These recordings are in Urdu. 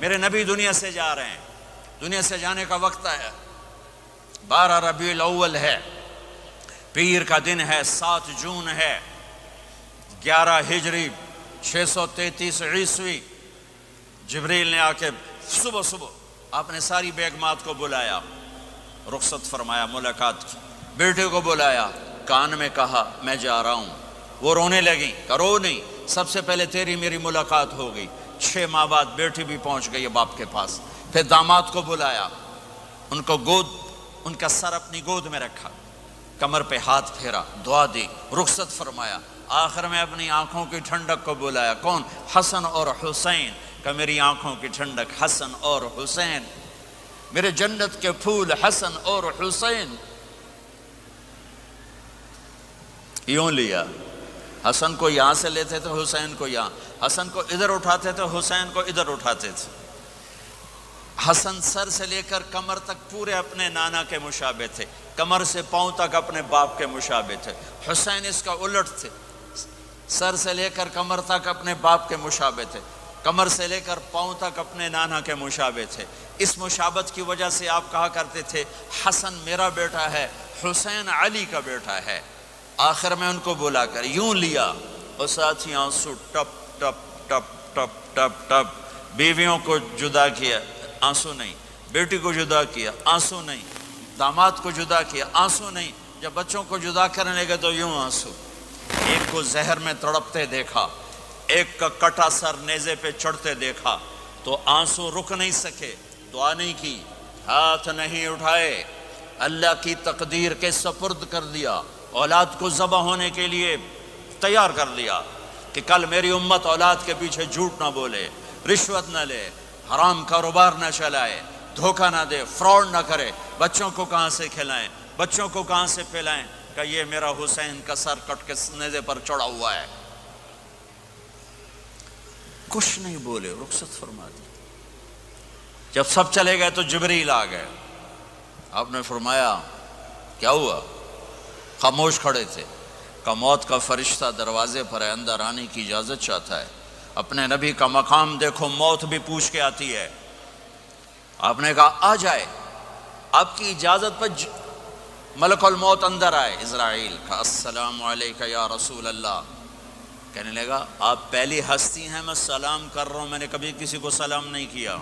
میرے نبی دنیا سے جا رہے ہیں، دنیا سے جانے کا وقت ہے، 12 ربیع الاول ہے، پیر کا دن ہے، 7 جون ہے، 11 ہجری 633 عیسوی۔ جبریل نے آ کے صبح آپ نے ساری بیگمات کو بلایا، رخصت فرمایا، ملاقات کی، بیٹے کو بلایا، کان میں کہا میں جا رہا ہوں۔ وہ رونے لگیں، کرو نہیں، سب سے پہلے تیری میری ملاقات ہو گئی۔ 6 ماہ بعد بیٹی بھی پہنچ گئی باپ کے پاس۔ پھر داماد کو بلایا، ان کو ان کا سر اپنی گود میں رکھا، کمر پہ ہاتھ پھیرا، دعا دی، رخصت فرمایا۔ آخر میں اپنی آنکھوں کی ٹھنڈک کو بلایا، کون؟ حسن اور حسین، کہ میری آنکھوں کی ٹھنڈک حسن اور حسین، میرے جنت کے پھول حسن اور حسین۔ یوں لیا، حسن کو یہاں سے لیتے تھے، حسین کو یہاں، حسن کو ادھر اٹھاتے تھے، حسین کو ادھر اٹھاتے تھے۔ حسن سر سے لے کر کمر تک پورے اپنے نانا کے مشابہ تھے، کمر سے پاؤں تک اپنے باپ کے مشابہ تھے۔ حسین اس کا الٹ تھے، سر سے لے کر کمر تک اپنے باپ کے مشابہ تھے، کمر سے لے کر پاؤں تک اپنے نانا کے مشابہ تھے۔ اس مشابہت کی وجہ سے آپ کہا کرتے تھے حسن میرا بیٹا ہے، حسین علی کا بیٹا ہے۔ آخر میں ان کو بلا کر یوں لیا، اور ساتھ ہی آنسو ٹپ ٹپ ٹپ ٹپ ٹپ ٹپ۔ بیویوں کو جدا کیا، آنسو نہیں، بیٹی کو جدا کیا، آنسو نہیں، داماد کو جدا کیا، آنسو نہیں، جب بچوں کو جدا کرنے لگے تو یوں آنسو۔ ایک کو زہر میں تڑپتے دیکھا، ایک کا کٹا سر نیزے پہ چڑھتے دیکھا، تو آنسو رک نہیں سکے، دعا نہیں کی، ہاتھ نہیں اٹھائے، اللہ کی تقدیر کے سپرد کر دیا، اولاد کو ذبح ہونے کے لیے تیار کر دیا کہ کل میری امت اولاد کے پیچھے جھوٹ نہ بولے، رشوت نہ لے، حرام کاروبار نہ چلائے، دھوکہ نہ دے، فراڈ نہ کرے۔ بچوں کو کہاں سے کھلائیں، بچوں کو کہاں سے پلائیں، کہ یہ میرا حسین کا سر کٹ کے نیزے پر چڑھا ہوا ہے۔ کچھ نہیں بولے، رخصت فرما دی۔ جب سب چلے گئے تو جبریل آ گئے، آپ نے فرمایا کیا ہوا؟ خاموش کھڑے تھے، کہ موت کا فرشتہ دروازے پر ہے، اندر آنے کی اجازت چاہتا ہے۔ اپنے نبی کا مقام دیکھو، موت بھی پوچھ کے آتی ہے۔ آپ نے کہا آ جائے، آپ کی اجازت پر ملک الموت اندر آئے۔ اسرائیل کا السلام علیکہ یا رسول اللہ، کہنے لگا آپ پہلی ہستی ہیں، میں سلام کر رہا ہوں، میں نے کبھی کسی کو سلام نہیں کیا۔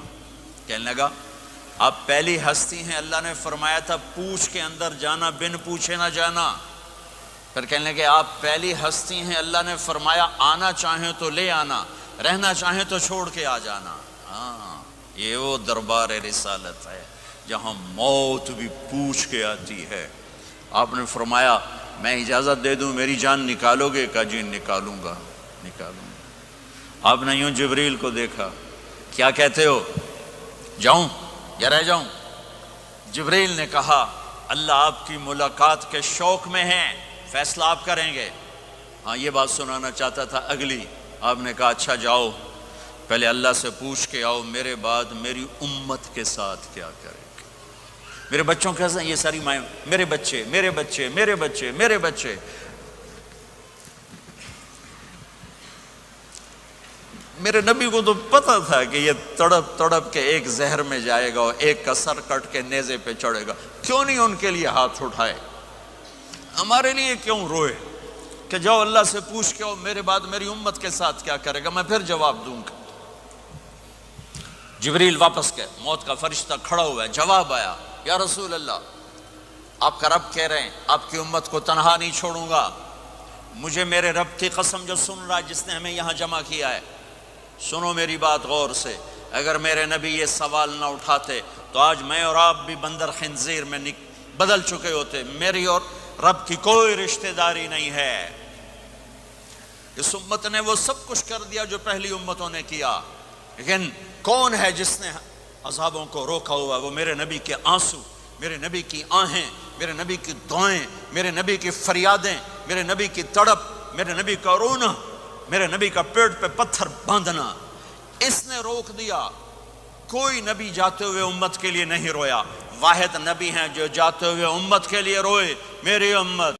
کہنے لگا آپ پہلی ہستی ہیں، اللہ نے فرمایا تھا پوچھ کے اندر جانا، بن پوچھے نہ جانا۔ پھر کہنے لگے آپ پہلی ہستی ہیں، اللہ نے فرمایا آنا چاہیں تو لے آنا، رہنا چاہیں تو چھوڑ کے آ جانا۔ ہاں، یہ وہ دربار رسالت ہے جہاں موت بھی پوچھ کے آتی ہے۔ آپ نے فرمایا میں اجازت دے دوں میری جان نکالو گے؟ کہا جی نکالوں گا، نکالوں گا۔ آپ نے یوں جبریل کو دیکھا، کیا کہتے ہو، جاؤں یا رہ جاؤں؟ جبریل نے کہا اللہ آپ کی ملاقات کے شوق میں ہیں، فیصلہ آپ کریں گے۔ ہاں یہ بات سنانا چاہتا تھا اگلی۔ آپ نے کہا اچھا جاؤ، پہلے اللہ سے پوچھ کے آؤ میرے بعد میری امت کے ساتھ کیا کریں گے، میرے بچوں کے ساتھ۔ یہ ساری مائیں، میرے بچے میرے بچے میرے بچے میرے بچے۔ میرے نبی کو تو پتہ تھا کہ یہ تڑپ تڑپ کے ایک زہر میں جائے گا اور ایک کا سر کٹ کے نیزے پہ چڑھے گا، کیوں نہیں ان کے لیے ہاتھ اٹھائے؟ ہمارے لیے کیوں روئے کہ جاؤ اللہ سے پوچھ کے آؤ میرے بعد میری امت کے ساتھ کیا کرے گا، میں پھر جواب دوں گا۔ جبریل واپس گئے، موت کا فرشتہ کھڑا ہوا ہے، جواب آیا یا رسول اللہ آپ کا رب کہہ رہے ہیں آپ کی امت کو تنہا نہیں چھوڑوں گا۔ مجھے میرے رب کی قسم جو سن رہا ہے، جس نے ہمیں یہاں جمع کیا ہے، سنو میری بات غور سے، اگر میرے نبی یہ سوال نہ اٹھاتے تو آج میں اور آپ بھی بندر خنزیر میں بدل چکے ہوتے۔ میری اور رب کی کوئی رشتہ داری نہیں ہے۔ اس امت نے وہ سب کچھ کر دیا جو پہلی امتوں نے کیا، لیکن کون ہے جس نے عذابوں کو روکا ہوا؟ وہ میرے نبی کے آنسو، میرے نبی کی آہیں، میرے نبی کی دعائیں، میرے نبی کی فریادیں، میرے نبی کی تڑپ، میرے نبی کا رونا، میرے نبی کا پیٹ پہ پتھر باندھنا، اس نے روک دیا۔ کوئی نبی جاتے ہوئے امت کے لیے نہیں رویا، واحد نبی ہیں جو جاتے ہوئے امت کے لیے روئے، میری امت